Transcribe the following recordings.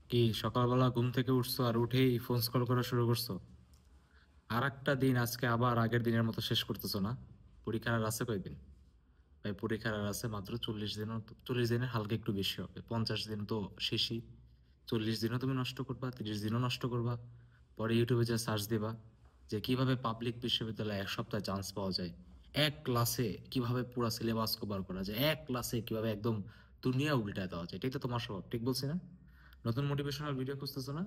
কি সকালবেলা ঘুম থেকে উঠছো আর উঠেই ফোন স্ক্রল করা শুরু করছো? আর একটা দিন আজকে আবার আগের দিনের মতো শেষ করতেছো না? পরীক্ষার আর আছে কয়দিন? ভাই পরীক্ষার আর আছে মাত্র 40 দিনও। 40 দিনের হালকা একটু বেশি হবে, 50 দিন তো শেষই। 40 দিনও তুমি নষ্ট করবা, 30 দিনও নষ্ট করবা। পরে ইউটিউবে যা সার্চ দিবা যে কিভাবে পাবলিক বিশ্ববিদ্যালয়ে এক সপ্তাহে চান্স পাওয়া যায়, এক ক্লাসে কিভাবে পুরো সিলেবাস কভার করা যায়, এক ক্লাসে কিভাবে একদম দুনিয়া উল্টায় দেওয়া যায়। এটাই তো তোমার স্বভাব, ঠিক বলছি না? নতুন মোটিভেশনাল ভিডিও খুঁজতেছো না?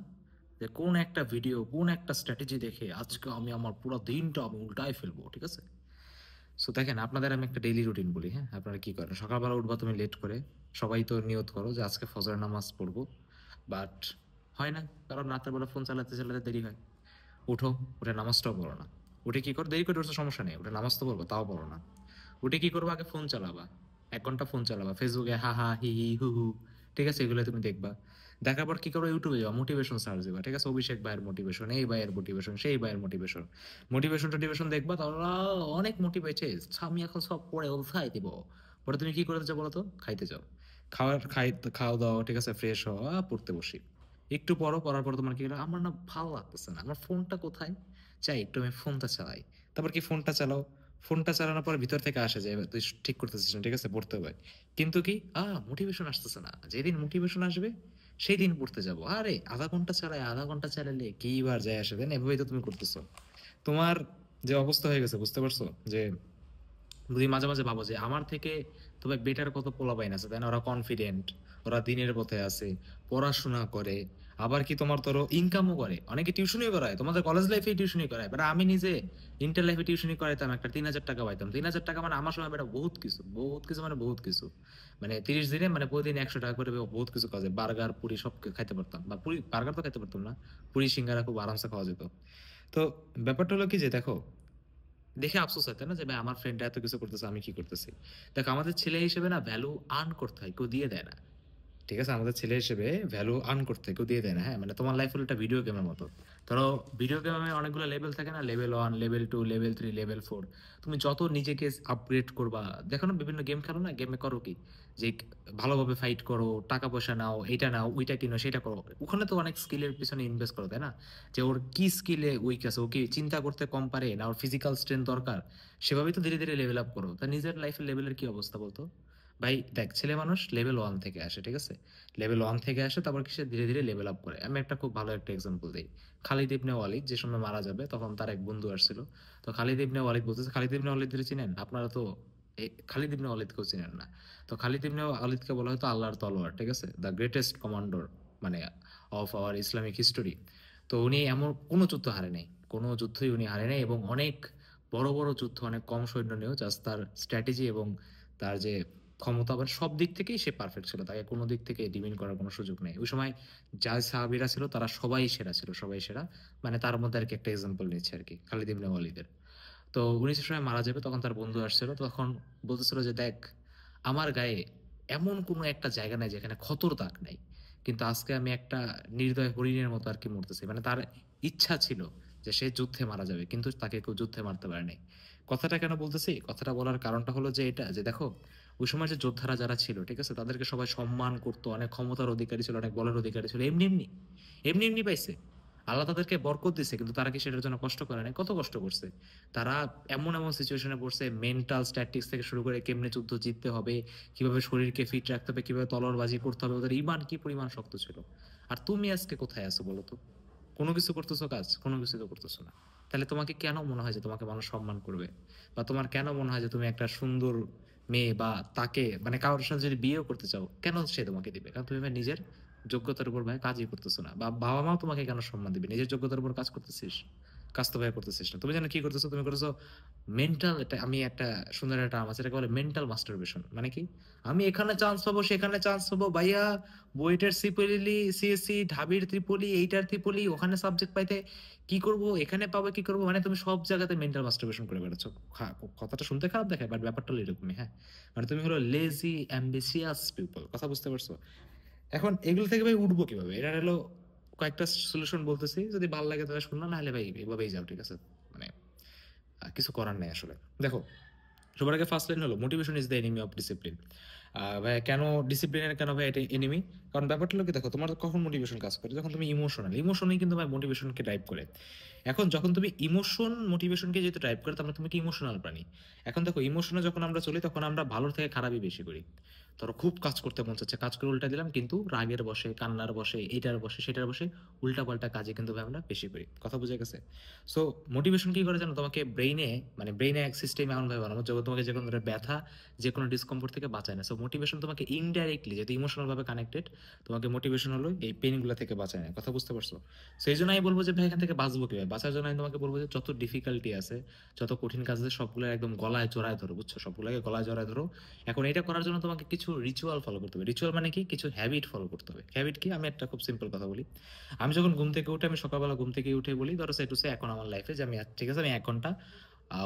যে কোন একটা ভিডিও, কোন একটা স্ট্র্যাটেজি দেখে আজকে আমি আমার পুরো দিনটা আমি উল্টায় ফেলবো, ঠিক আছে? সো দেখেন, আপনাদের আমি একটা ডেইলি রুটিন বলি, হ্যাঁ? আপনারা কি করেন? সকালবেলা উঠবা তুমি লেট করে। সবাই তো নিয়ত করো যে আজকে ফজর নামাজ পড়বো, বাট হয় না, কারণ রাতের বেলা ফোন চালাতে চালাতে দেরি হয়। উঠো, উঠে নামাজটাও পড়ো না। উঠে কি করো? দেরি করে উঠছো সমস্যা নেই, উঠে নামাজ তো পড়বো, তাও পড়ো না। উঠে কি করবো? আগে ফোন চালাবা, 1 ঘন্টা ফোন চালাবা, ফেসবুকে হা হা হি হি হু হু, ঠিক আছে, এগুলো তুমি দেখবা। দেখার পর কি করবো? ইউটিউবে যাবা, মোটিভেশন সার্চ দিবা, ঠিক আছে? অভিষেক ভাইয়ের মোটিভেশন, এই ভাইয়ের মোটিভেশন, সেই ভাইয়ের মোটিভেশন, মোটিভেশন টোটিভেশন দেখবা, তাহলে অনেক মোটিভেটেড, আমি এখন সব পড়ে ওলসাই দিব। পরে তুমি কি করতে চাও বলো তো? খাইতে যাও। খাওয়া দাওয়া, ঠিক আছে, ফ্রেশ হওয়া, পড়তে বসি। একটু পড়ো, পড়ার পর তোমার কি হলো? আমার না ভালো লাগতেছে না, আমার ফোনটা কোথায়, চাই একটু আমি ফোনটা চালাই। তারপর কি ফোনটা চালাও। ফোনটা চালানোর পর ভিতর থেকে আসে যে তুই ঠিক করতেছিস না, ঠিক আছে, পড়তে হবে। কিন্তু কি মোটিভেশন আসতেছে না। যেদিন মোটিভেশন আসবে সেই দিন পড়তে যাব। আরে আধা ঘন্টা চালাই, আধা ঘন্টা চালালে কি বার যায় আসে, তাই না? এভাবেই তো তুমি করতেছো। তোমার যে অবস্থা হয়ে গেছে, বুঝতে পারছো? যে যদি মাঝে মাঝে ভাবো যে আমার থেকে তবে বেটার কত পোলাপাইন আছে, তাই না? ওরা কনফিডেন্ট, ওরা দিনের পথে আছে, পড়াশোনা করে, আবার কি তোমার ধরো ইনকামও করে, অনেকে টিউশনই করায়, তোমাদের কলেজ লাইফে টিউশনই করায়, বাট আমি নিজে ইন্টার লাইফে টিউশনই করাইতাম, একটা 3,000 টাকা পাইতাম। 3,000 টাকা মানে আমার সময় বেটা বহুত কিছু, বহুত কিছু, মানে বহুত কিছু। মানে 30 দিনে মানে প্রতিদিন 100 টাকা করে বহুত কিছু কাজে, বার্গার পুরি সব খাইতে পারতাম, বা পুরি বার্গার তো খাইতে পারতাম না, পুরি সিঙ্গারা খুব আরামসে খাওয়া যেত। তো ব্যাপারটা হলো কি যে দেখো, দেখে আফসোস হয়, তাই না, যে ভাই আমার ফ্রেন্ড এত কিছু করতেছে, আমি কি করতেছি? দেখো, আমাদের ছেলে হিসেবে না ভ্যালু আর্ন করতে হয়, কেউ দিয়ে দেয় না। ঠিক আছে, আমাদের ছেলে হিসেবে ভ্যালু আর্ন করতে কেউ দিয়ে দেয় না, হ্যাঁ? মানে তোমার লাইফ হলো একটা ভিডিও গেমের মতো। ধরো, ভিডিও গেমে অনেকগুলো লেভেল থাকে না, লেভেল 1, লেভেল 2, লেভেল 3, লেভেল 4। তুমি যত নিজেকে আপগ্রেড করবা, দেখো না, বিভিন্ন গেম খেলো না, গেমে করো কি যে ভালোভাবে ফাইট করো, টাকা পয়সা নাও, এইটা নাও, ওইটা কিনো, সেটা করো, ওখানে তো অনেক স্কিলের পিছনে ইনভেস্ট করো, তাই না? যে ওর কি স্কিলে উইক আছে, ও কি চিন্তা করতে কম পারে, না ওর ফিজিক্যাল স্ট্রেংথ দরকার, সেভাবেই তো ধীরে ধীরে লেভেল আপ করো। তা নিজের লাইফের লেভেলের কি অবস্থা বলতো? ভাই দেখ, ছেলে মানুষ লেভেল 1 থেকে আসে, ঠিক আছে? লেভেল 1 থেকে আসে, তারপর কি সে ধীরে ধীরে লেভেল আপ করে। আমি একটা খুব ভালো একটা এক্সাম্পল দিই। খালিদ ইবনে ওয়ালিদ যে সময় মারা যাবে, তখন তার এক বন্ধু আসছিল। তো খালিদ ইবনে ওয়ালিদ বলতেছে, খালিদ ইবনে ওয়ালিদ চিনেন আপনারা তো? খালিদ ইবনে ওয়ালিদকেও চিনেন না। তো খালিদ ইবনে ওয়ালিদকে বলা হয়তো আল্লাহর তলোয়ার, ঠিক আছে, দ্য গ্রেটেস্ট কমান্ডার, মানে অফ আওয়ার ইসলামিক হিস্টোরি। তো উনি এমন কোনো যুদ্ধ হারে নাই, কোনো যুদ্ধই উনি হারে নাই, এবং অনেক বড় বড় যুদ্ধ অনেক কম সৈন্য নিয়েও জাস্ট তার স্ট্র্যাটেজি এবং তার যে ক্ষমতা, মানে সব দিক থেকেই সে পারফেক্ট ছিল, তাকে কোনো দিক থেকে ডিমিন করার কোনো সুযোগ নেই। ওই সময় যা সাহাবীরা ছিল তারা সবাই সেরা ছিল, সবাই সেরা। মানে তার মধ্যে আর কি একটা এক্সাম্পল নিচ্ছে আর কি, খালিদ ইবনে ওয়ালিদের। তো উনি যে সময় মারা যাবে, তখন তার বন্ধু আসছিল, তখন বলতেছিল যে দেখ, আমার গায়ে এমন কোনো একটা জায়গা নাই যেখানে ক্ষতর দাগ নাই, কিন্তু আজকে আমি একটা নির্দয় হরিণের মতো আর কি মরতেছি। মানে তার ইচ্ছা ছিল যে সে যুদ্ধে মারা যাবে, কিন্তু তাকে কেউ যুদ্ধে মারতে পারে নাই। কথাটা কেন বলতেছি? কথাটা বলার কারণটা হলো যে এটা, যে দেখো, ওই সময় যে যোদ্ধারা যারা ছিল, ঠিক আছে, তাদেরকে সবাই সম্মান করতো, অনেক ক্ষমতার অধিকারী ছিল, অনেক বলের অধিকারী ছিল, এমনি এমনি এমনি এমনি পাইছে। আল্লাহ তাদেরকে বরকত দিছে, কিন্তু তারা কি সেটার জন্য কষ্ট করে নাই? কত কষ্ট করছে তারা। এমন এমন সিচুয়েশনে পড়ছে, মেন্টাল স্ট্যাটিক্স থেকে শুরু করে কেমনে যুদ্ধ জিততে হবে, কিভাবে শরীরকে ফিট রাখতে হবে, কিভাবে তলোয়ারবাজি করতে হবে, ওদের ইমান কি পরিমাণ শক্ত ছিল। আর তুমি আজকে কোথায় আছো বলো তো? কোনো কিছু করতেছো কাজ? কোনো কিছু তো করতেছো না। তাহলে তোমাকে কেন মনে হয় যে তোমাকে মানুষ সম্মান করবে? বা তোমার কেন মনে হয় যে তুমি একটা সুন্দর মেয়ে, বা তাকে মানে কারোর সাথে যদি বিয়েও করতে চাও, কেন সে তোমাকে দিবে? কারণ তুমি ভাই নিজের যোগ্যতার উপর ভাই কাজই করতেছো না। বা বাবা মাও তোমাকে কেন সম্মান দিবে? নিজের যোগ্যতার উপর কাজ করতেছিস? কাজ তো ভাই করতেছিস না। তুমি জানো কি করতেছো? তুমি করতেছো মেন্টাল, এটা আমি একটা সুন্দর একটা টার্ম আছে, এটাকে বলে মেন্টাল মাস্টারবেশন। মানে কি? আমি এখানে চান্স পাবো, সেখানে চান্স পাবো, ভাইয়া বুয়েটের সিপিএলি সিএসসি, ঢাবির ত্রিপলি, এইটার ত্রিপলি, ওখানে সাবজেক্ট পাইতে কি করব, এখানে পাবো কি করব, মানে তুমি সব জায়গাতে মেন্টাল মাস্টারবেশন করে বেড়াচ্ছ। কথাটা শুনতে খারাপ দেখায়, বাট ব্যাপারটা হলো এরকমই, হ্যাঁ? মানে তুমি হলো লেজি অ্যাম্বিশিয়াস পিপল, কথা বুঝতে পারছো? এখন এগুলো থেকে ভাই উঠবো কিভাবে? এটা হলো কয়েকটা সলিউশন বলতেছি, যদি ভালো লাগে তাহলে শুনলো, না হলে ভাই এভাবেই যাও, ঠিক আছে? মানে কিছু করার নেই আসলে। দেখো, সবার আগে ফার্স্ট লাইন হলো motivation is the enemy of discipline. ভাই কেন ডিসিপ্লিনের, কেন ভাই এটা এনিমি? কারণ ব্যাপারটা হলো কি, দেখো তোমার কখন মোটিভেশন কাজ করে, যখন তুমি ইমোশনই কিন্তু ভাই মোটিভেশনকে ড্রাইভ করে। এখন যখন তুমি ইমোশন মোটিভেশনকে যেহেতু ড্রাইভ করে, তার মানে তুমি কি ইমোশনাল প্রাণী। এখন দেখো ইমোশনে যখন আমরা চলি তখন আমরা ভালোর থেকে খারাপই বেশি করি। ধরো খুব কাজ করতে মন চাচ্ছে, কাজ করে উল্টা দিলাম, কিন্তু রাগের বসে, কান্নার বসে, এটার বসে, সেটার বসে উল্টা পাল্টা কাজে কিন্তু ভাই আমরা বেশি করি। কথা বুঝে গেছে? সো মোটিভেশন কি করে জানো, তোমাকে ব্রেইনে, মানে ব্রেইনে এক সিস্টেম এমন ভাবে বানানো যখন তোমাকে যে কোনো ধরনের ব্যথা, যে কোনো ডিসকমফোর্ট থেকে বাঁচায় না। সো মোটিভেশন তোমাকে ইনডাইরেক্টলি, যেহেতু ইমোশনাল ভাবে কানেক্টেড, তোমাকে মোটিভেশন হলো এই পেইনগুলো থেকে বাঁচায় না। কথা বুঝতে পারছো? সেই জন্য আমি বলবো যে ভাই এখান থেকে বাঁচবো কিভাবে, বাঁচার জন্য আমি তোমাকে বলবো যে যত ডিফিকাল্টি আছে, যত কঠিন কাজ আছে, সবগুলো একদম গলায় জড়ায় ধরো, বুঝছো? সবগুলোকে গলায় জড়ায় ধরো। এখন এটা করার জন্য তোমাকে কিছু রিচুয়াল ফলো করতে হবে। রিচুয়াল মানে কি? কিছু হ্যাবিট ফলো করতে হবে। হ্যাবিট কি? আমি একটা খুব সিম্পল কথা বলি। আমি যখন ঘুম থেকে উঠে, আমি সকালবেলা ঘুম থেকে উঠে বলি, ধরো সে টু সে এখন আমার লাইফে যে আমি ঠিক আছে আমি 1 ঘন্টা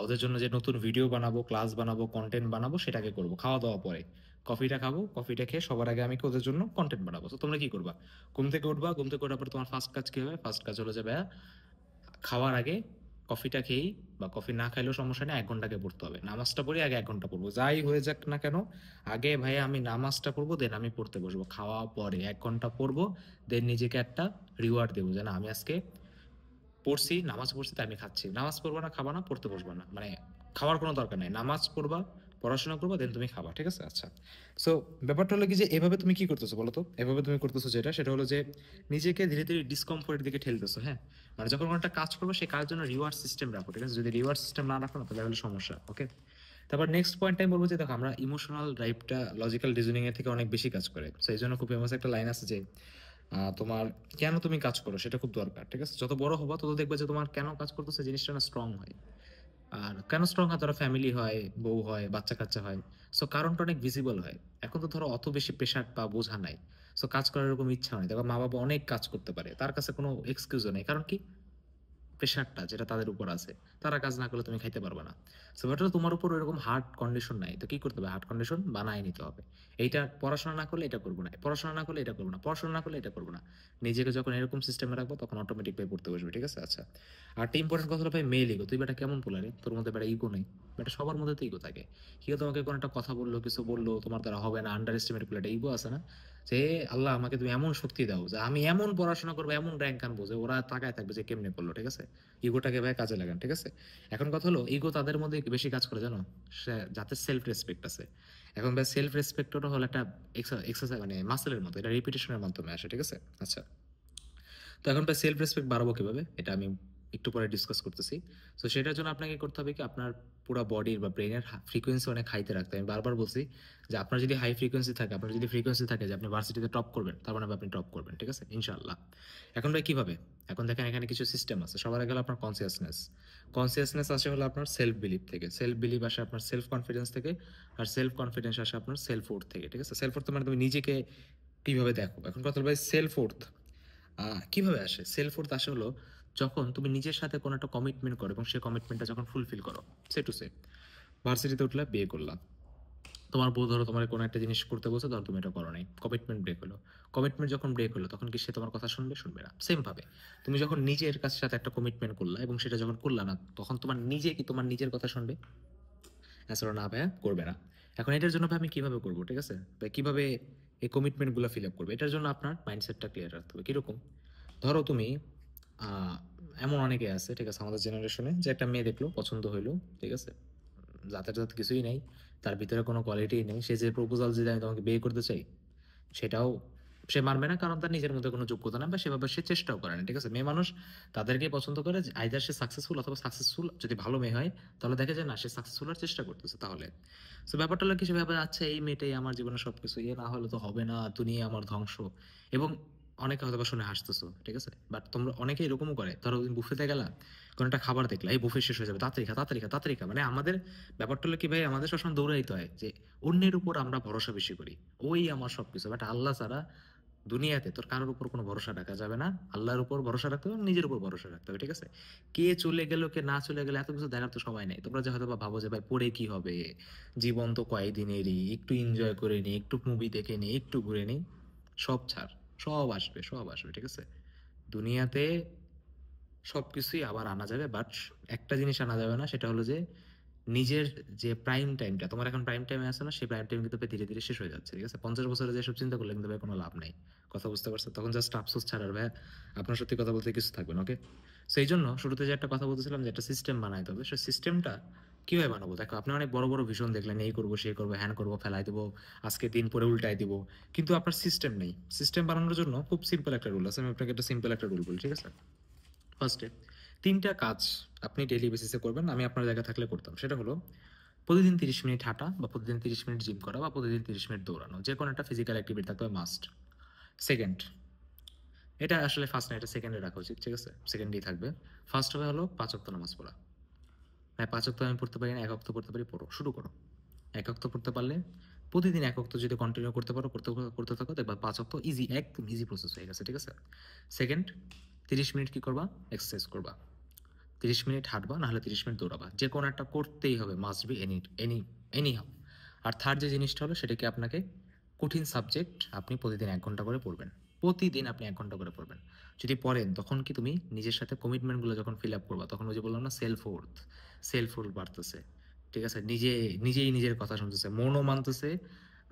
ওদের জন্য যে নতুন ভিডিও বানাবো, ক্লাস বানাবো, কন্টেন্ট বানাবো, সেটাকে করবো খাওয়া দাওয়া পরে। কফিটা খাবো, কফিটা খেয়ে সবার আগে আমি ওদের জন্য কন্টেন্ট বানাবো। তো তোমরা কি করবা? ঘুম থেকে উঠবা, ঘুম থেকে ওঠার পর তোমার ফার্স্ট কাজ কি হবে? ফার্স্ট কাজ হলো যে ভাইয়া, খাওয়ার আগে কফিটা খেয়েই, বা কফি না খাইলেও সমস্যা নেই, 1 ঘন্টাকে পড়তে হবে। নামাজটা পড়ি আগে 1 ঘন্টা পড়বো, যাই হয়ে যাক না কেন। আগে ভাই আমি নামাজটা পড়বো, দেন আমি পড়তে বসবো। খাওয়া পরে 1 ঘন্টা পড়বো, দেন নিজেকে একটা রিওয়ার্ড দেবো যে না আমি আজকে পড়ছি, নামাজ পড়ছি, তাই আমি খাচ্ছি। নামাজ পড়বা না, খাবা না, পড়তে বসবা না, মানে খাওয়ার কোনো দরকার নেই। নামাজ পড়বা, পড়াশোনা করবা, দেন তুমি খাবা, ঠিক আছে? আচ্ছা। সো ব্যাপারটা হলো কি, যে এভাবে তুমি কি করতেছো বলো তো? এভাবে তুমি করতেছো যেটা, সেটা হলো যে নিজেকে ধীরে ধীরে ডিসকমফোর্টের দিকে ঠেলতেছো। হ্যাঁ, মানে যখন কোনো একটা কাজ করবো, সেই কাজের জন্য রিওয়ার্ড সিস্টেম রাখো, ঠিক আছে? যদি রিওয়ার্ড সিস্টেম না রাখো না, তাহলে হলো সমস্যা। ওকে, তারপর নেক্সট পয়েন্ট আমি বলবো যে দেখো, আমরা ইমোশনাল ড্রাইভটা লজিক্যাল রিজনিং এর থেকে অনেক বেশি কাজ করে। তো এই জন্য খুব ফেমাস একটা লাইন আছে যে তোমার কেন তুমি কাজ করো সেটা খুব দরকার, ঠিক আছে? যত বড় হবা তত দেখবে যে তোমার কেন কাজ করতেছে জিনিসটা না স্ট্রং হয়। আর কেন স্ট্রং হয়? ধরো ফ্যামিলি হয়, বউ হয়, বাচ্চা কাচ্চা হয়। সো কারণটা অনেক ভিজিবল হয়। এখন তো ধরো অত বেশি প্রেশার বা বোঝা নাই, সো কাজ করার এরকম ইচ্ছা হয়। দেখো মা বাবা অনেক কাজ করতে পারে, তার কাছে কোনো এক্সকিউজও নেই। কারণ কি? প্রেশারটা যেটা তাদের উপর আছে, তারা কাজ না করলে তুমি খাইতে পারবে না। সো ব্যাপারটা হলো, তোমার উপর এরকম হার্ড কন্ডিশন নাই, তো কি করতে হবে? হার্ড কন্ডিশন বানায় নিতে হবে। এইটা পড়াশোনা না করলে এটা করবো না, পড়াশোনা না করলে এটা করবো না, পড়াশোনা না করলে এটা করবো না। নিজেকে যখন এরকম সিস্টেমে রাখবো, তখন অটোমেটিক ভাবে পড়তে বসবে, ঠিক আছে? আচ্ছা। আর একটা ইম্পর্টেন্ট কথা হলো ভাই, মেল ইগো। তুই বেটা কেমন পোলারে, তোর মধ্যে বেটা ইগো নেই? বেটা সবার মধ্যে তো ইগো থাকে। কেউ তোমাকে কোনো একটা কথা বললো, কিছু বললো, তোমার দ্বারা হবে না, আন্ডার এস্টিমেট করলে, একটা ইগো আছে না? যে আল্লাহ আমাকে তুমি এমন শক্তি দাও যে আমি এমন পড়াশোনা করবো, এমন র্যাঙ্ক আনবো যে ওরা তাকায় থাকবে যে কেমনে করলো, ঠিক আছে? ইগোটাকে ভাই কাজে লাগান, ঠিক আছে? এখন কথা হলো, ইগো তাদের মধ্যে বেশি কাজ করে জানো, যাতে সেলফ রেসপেক্ট আছে। এখন ভাই সেলফ রেসপেক্টটা হলো একটা এক্সারসাইজ, মানে মাসেলের মতো, এটা রিপিটেশনের মাধ্যমে আসে, ঠিক আছে? আচ্ছা। তো এখন ভাই সেলফ রেসপেক্ট বাড়াবো কিভাবে, এটা আমি একটু পরে ডিসকাস করতেছি। তো সেটার জন্য আপনাকে করতে হবে কি, আপনার পুরো বডির বা ব্রেনের ফ্রিকোয়েন্সি অনেক হাইতে রাখতে হবে। আমি বারবার বলছি যে আপনার যদি হাই ফ্রিকোয়েন্সি থাকে, আপনার যদি ফ্রিকোয়েন্সি থাকে যে আপনি ভার্সিটিতে টপ করবেন, তার মানে আপনি টপ করবেন, ঠিক আছে? ইনশাআল্লাহ। এখন ভাই কিভাবে? এখন দেখেন এখানে কিছু সিস্টেম আছে। সবার আগে হলো আপনার কনসিয়াসনেস। কনসিয়াসনেস আসে হলো আপনার সেলফ বিলিভ থেকে, সেলফ বিলিভ আসে আপনার সেলফ কনফিডেন্স থেকে, আর সেলফ কনফিডেন্স আসে আপনার সেলফ ওর্থ থেকে, ঠিক আছে? সেলফ ওর্থ মানে তুমি নিজেকে কিভাবে দেখো। এখন কথা হলো ভাই সেলফ ওর্থ কিভাবে আসে? সেলফ ওর্থ আসে হলো যখন তুমি নিজের সাথে কোনো একটা কমিটমেন্ট করো, এবং সেই কমিটমেন্টটা যখন ফুলফিল করো। সে টু সে ভার্সিটিতে উঠলে, বিয়ে করলাম, তোমার বউ ধরো তোমার কোনো একটা জিনিস করতে বলছে, ধরো তুমি এটা করো নাই, কমিটমেন্ট ব্রেক হলো। কমিটমেন্ট যখন ব্রেক হলো, তখন কি সে তোমার কথা শুনবে? শুনবে না। সেম ভাবে তুমি যখন নিজের কাছে সাথে একটা কমিটমেন্ট করলা, এবং সেটা যখন করলা না, তখন তোমার নিজে কি তোমার নিজের কথা শুনবে? অ্যান্সার না ভাইয়া, করবে না। এখন এটার জন্য ভাই আমি কিভাবে করবো, ঠিক আছে? ভাই কিভাবে এই কমিটমেন্ট গুলো ফিল আপ করবে, এটার জন্য আপনার মাইন্ডসেটটা ক্লিয়ার রাখতে হবে। কিরকম? ধরো তুমি আহ, এমন অনেকে আছে, ঠিক আছে, আমাদের জেনারেশনে, যে একটা মেয়ে দেখলো, পছন্দ হইলো, ঠিক আছে, জাতের জাত কিছুই নেই, তার ভিতরে কোনো কোয়ালিটি নেই, সে যে প্রপোজাল যে আমি তোমাকে বিয়ে করতে চাই, সেটাও সে মানবে না, কারণ তার নিজের মধ্যে কোনো যোগ্যতা না, বা সেভাবে সে চেষ্টাও করে না, ঠিক আছে? মেয়ে মানুষ তাদেরকে পছন্দ করে, আইদার সে সাকসেসফুল, অথবা সাকসেসফুল যদি ভালো মেয়ে হয়, তাহলে দেখে যে না, সে সাকসেসফুল হওয়ার চেষ্টা করতেছে। তাহলে তো ব্যাপারটা হলো কি, সে ব্যাপারে আচ্ছা এই মেয়েটাই আমার জীবনে সবকিছু, ইয়ে না হলে তো হবে না, দুনিয়া আমার ধ্বংস। এবং অনেকে হয়তো বা শুনে হাসতেছো, ঠিক আছে, বাট তোমরা অনেকে এরকমও করে। ধরো তুমি বুফেতে গেলা, কোনো একটা খাবার দেখলা, এই বুফে শেষ হয়ে যাবে, তাড়াতাড়ি খা, তাড়াতাড়ি খা, তাড়াতাড়ি খা। মানে আমাদের ব্যাপারটা হলো কি ভাই, আমাদের সবসময় দৌড়াইতে হয় যে অন্যের উপর আমরা ভরসা বেশি করি, ওই আমার সবকিছু। বাট আল্লাহ ছাড়া দুনিয়াতে তোর কারোর উপর কোনো ভরসা রাখা যাবে না। আল্লাহর উপর ভরসা রাখতে হবে, নিজের উপর ভরসা রাখতে হবে, ঠিক আছে? কে চলে গেল, কে না চলে গেল, এত কিছু দেখার তো সময় নেই। তোমরা যে হয়তো বা ভাবো যে ভাই পড়ে কি হবে, জীবন তো কয়েকদিনেরই, একটু এনজয় করে নি, একটু মুভি দেখে নি, একটু ঘুরে নি, সব ছাড়, সব আসবে, সব আসবে, ঠিক আছে? দুনিয়াতে সবকিছুই আবার আনা যাবে, বাট একটা জিনিস আনা যাবে না, সেটা হলো যে নিজের যে প্রাইম টাইমটা, তোমার এখন প্রাইম টাইমে আছে না, সেই প্রাইম টাইম কিন্তু ভাই ধীরে, ধীরে শেষ হয়ে যাচ্ছে। ঠিক আছে? 50 বছরে যেসব চিন্তা করলে কিন্তু ভাই কোনো লাভ নাই। কথা বুঝতে পারছো? তখন জাস্ট আফসোস ছাড়া আর ভাই আপনার সত্যি কথা বলতে কিছু থাকবে না, ওকে? সো এইজন্য শুরুতে যে একটা কথা বলতেছিলাম যে একটা সিস্টেম বানাইতে হবে। সেই সিস্টেমটা কিভাবে বানাবো? দেখো আপনি অনেক বড়, বড় ভিশন দেখলেন, এই করবো, সেই করবো, হ্যান করবো, ফেলাই দিবো, আজকে দিন পরে উল্টায় দিবো। কিন্তু আপনার সিস্টেম নেই। সিস্টেম বানানোর জন্য খুব সিম্পল একটা রুল আছে। আমি আপনাকে একটা সিম্পল একটা রুল বলি, ঠিক আছে? ফার্স্টে ৩ টা কাজ আপনি ডেইলি বেসিসে করবেন। আমি আপনার জায়গায় থাকলে করতাম। সেটা হলো প্রতিদিন ৩০ মিনিট হাঁটা বা প্রতিদিন ৩০ মিনিট জিম করা বা প্রতিদিন ৩০ মিনিট দৌড়ানো। যেকোনো একটা ফিজিক্যাল অ্যাক্টিভিটি থাকতে হবে মাস্ট। সেকেন্ড, এটা আসলে ফার্স্ট না, এটা সেকেন্ডে রাখা উচিত, ঠিক আছে? সেকেন্ডেই থাকবে। ফার্স্ট হবে হলো ৫ ওয়াক্ত নামাজ পড়া। হ্যাঁ, ৫ ওয়াক্ত আমি পড়তে পারি না, ১ ওয়াক্ত পড়তে পারি, পড়ো, শুরু করো। ১ ওয়াক্ত পড়তে পারলে প্রতিদিন ১ ওয়াক্ত যদি কন্টিনিউ করতে পারো, করতে থাকো, দেখবা ৫ ওয়াক্ত ইজি, একদম ইজি প্রসেস হয়ে গেছে, ঠিক আছে? সেকেন্ড, ৩০ মিনিট কি করবা? এক্সারসাইজ করবা। ৩০ মিনিট হাঁটবা, নাহলে ৩০ মিনিট দৌড়াবা। যেকোনো একটা করতেই হবে, মাস্ট বি এনি হাউ। আর থার্ড যে জিনিসটা হলো সেটা কি, আপনাকে কঠিন সাবজেক্ট আপনি প্রতিদিন ১ ঘন্টা করে পড়বেন। প্রতিদিন আপনি ১ ঘন্টা করে পড়বেন। যদি পড়েন তখন কি তুমি নিজের সাথে কমিটমেন্টগুলো যখন ফিল আপ করবা, তখন ওই যে বললাম না, সেলফ ওর্থ বাড়তেছে। ঠিক আছে? নিজেই নিজের কথা শুনতেছে।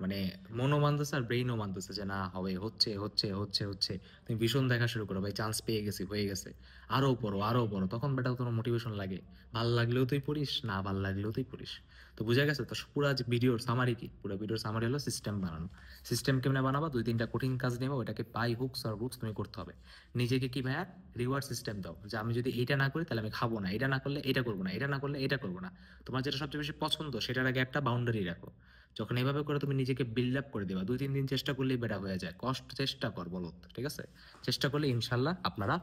মানে মনও মানতেছে আর ব্রেইনও মানতেছে যে না হবে, হচ্ছে। তুমি ভীষণ দেখা শুরু করো, ভাই চান্স পেয়ে গেছি, হয়ে গেছে। আরো পড়ো। তখন বেটা তোমার মোটিভেশন লাগে। ভাল লাগলেও তুই পড়িস, না ভাল লাগলেও তুই পড়িস। তো বুঝা গেছে তো পুরা যে ভিডিওর সামারি কি? পুরো ভিডিওর সামারি হলো সিস্টেম বানানো। সিস্টেম কেমনে বানাবা? ২-৩টা কঠিন কাজ নেবা, ওটাকে বাই হুকস অর রুটস তুমি করতে হবে। নিজেকে কি ভাইয়া রিওয়ার্ড সিস্টেম দাও যে আমি যদি এইটা না করি তাহলে আমি খাবো না, এটা না করলে এটা করবো না, এটা না করলে এটা করবো না। তোমার যেটা সবচেয়ে বেশি পছন্দ সেটার আগে একটা বাউন্ডারি রাখো। যখন এইভাবে করে তুমি নিজেকে বিল্ড আপ করে দেবা, ২-৩ দিন চেষ্টা করলেই বেটা হয়ে যায়। কষ্ট চেষ্টা কর বলত, ঠিক আছে? চেষ্টা করলে ইনশাল্লাহ আপনারা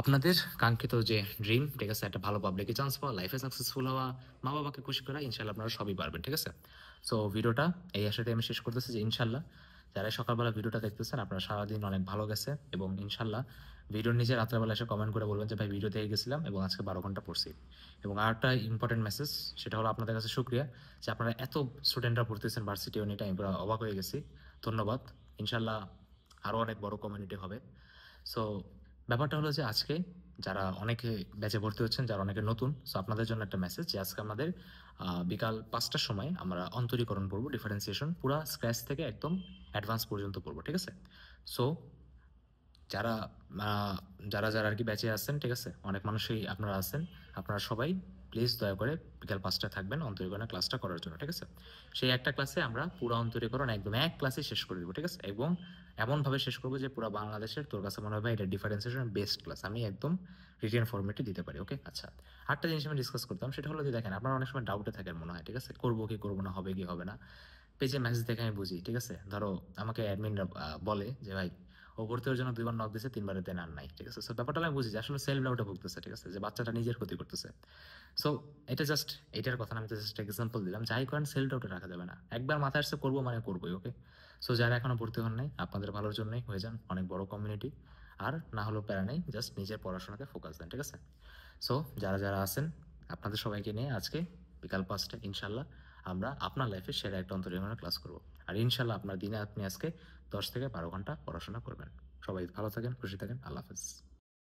আপনাদের কাঙ্ক্ষিত যে ড্রিম, ঠিক আছে, একটা ভালো পাবলিকে চান্স পাওয়া, লাইফে সাকসেসফুল হওয়া, মা বাবাকে খুশি করা, ইনশাল্লাহ আপনারা সবই পারবেন, ঠিক আছে? সো ভিডিওটা এই আশাতে আমি শেষ করতেছি যে ইনশাল্লাহ যারা সকালবেলা ভিডিওটা দেখতেছেন আপনারা সারাদিন অনেক ভালো গেছে, এবং ইনশাল্লাহ ভিডিওর নিচে রাত্রেবেলা এসে কমেন্ট করে বলবেন যে ভাই ভিডিও দেখে গেছিলাম এবং আজকে ১২ ঘন্টা পড়ছি। এবং আরেকটা ইম্পর্টেন্ট মেসেজ, সেটা হলো আপনাদের কাছে শুক্রিয়া যে আপনারা এত স্টুডেন্টরা পড়তেছেন ভার্সিটি ইউনিটে, আমি পুরো অবাক হয়ে গেছি। ধন্যবাদ। ইনশাল্লাহ আরও অনেক বড় কমিউনিটি হবে। সো ব্যাপারটা হলো যে আজকে যারা অনেকে ব্যাচে ভর্তি হচ্ছেন, যারা অনেকে নতুন, সো আপনাদের জন্য একটা মেসেজ যে আজকে আমাদের বিকাল ৫টার সময় আমরা অন্তরীকরণ পড়বো, ডিফারেন্সিয়েশন পুরা স্ক্র্যাচ থেকে একদম অ্যাডভান্স পর্যন্ত পড়বো, ঠিক আছে? সো যারা আ যারা আরকি ব্যাচে আছেন, ঠিক আছে? অনেক মানুষই আপনারা আছেন। আপনারা সবাই প্লিজ দয়া করে বিকাল ৫ টায় থাকবেন অন্তরীকরণের ক্লাসটা করার জন্য, ঠিক আছে? সেই একটা ক্লাসে আমরা পুরা অন্তরীকরণ একদম এক ক্লাসেই শেষ করে দিব, ঠিক আছে? এবং এমনভাবে শেষ করব যে পুরা বাংলাদেশের তোর কাছে মনে হবে এটা ডিফারেন্সিয়েশন বেস্ট ক্লাস। আমি একদম রিটেন ফরম্যাটে দিতে পারি, ওকে? আচ্ছা। আরেকটা জিনিস আমি ডিসকাস করতাম, সেটা হলো যে দেখেন আপনারা অনেক সময় ডাউটে থাকেন মনে হয়, ঠিক আছে? করব কি করব না, হবে কি হবে না। পেজে মেসেজ দেখে আমি বুঝি, ঠিক আছে? ধরো আমাকে অ্যাডমিনরা বলে যে ভাই ও ভর্তি হওয়ার জন্য ২ বার নক দিছে, ৩ বারে দেন আর নাই। ঠিক আছে? সো ব্যাপারটা আমি বুঝি যে আসলে সেলফ ডাউটে ভুগতেছে, ঠিক আছে? যে বাচ্চাটা নিজের ক্ষতি করতেছে। সো এটা জাস্ট এটার কথা না, আমি জাস্ট এক্সাম্পল দিলাম। যাই করেন সেলফ ডাউটে রাখা যাবে না। একবার মাথায় আসছে করবো মানে করবোই, ওকে? সো যারা এখনো ভর্তি হন নাই, আপনাদের ভালোর জন্যই হয়ে যান, অনেক বড় কমিউনিটি। আর না হলেও প্যারা নেই, জাস্ট নিজের পড়াশোনাতে ফোকাস দেন, ঠিক আছে? সো যারা আছেন আপনাদের সবাইকে নিয়ে আজকে বিকাল ৫টায় ইনশাল্লাহ আমরা আপনার লাইফে সেরা একটা অন্তরীকরণের ক্লাস করবো। আর ইনশাল্লাহ আপনার দিনে আপনি আজকে ১০ থেকে ১২ ঘন্টা পড়াশোনা করবেন। সবাই ভালো থাকেন, খুশি থাকেন। আল্লাহ হাফেজ।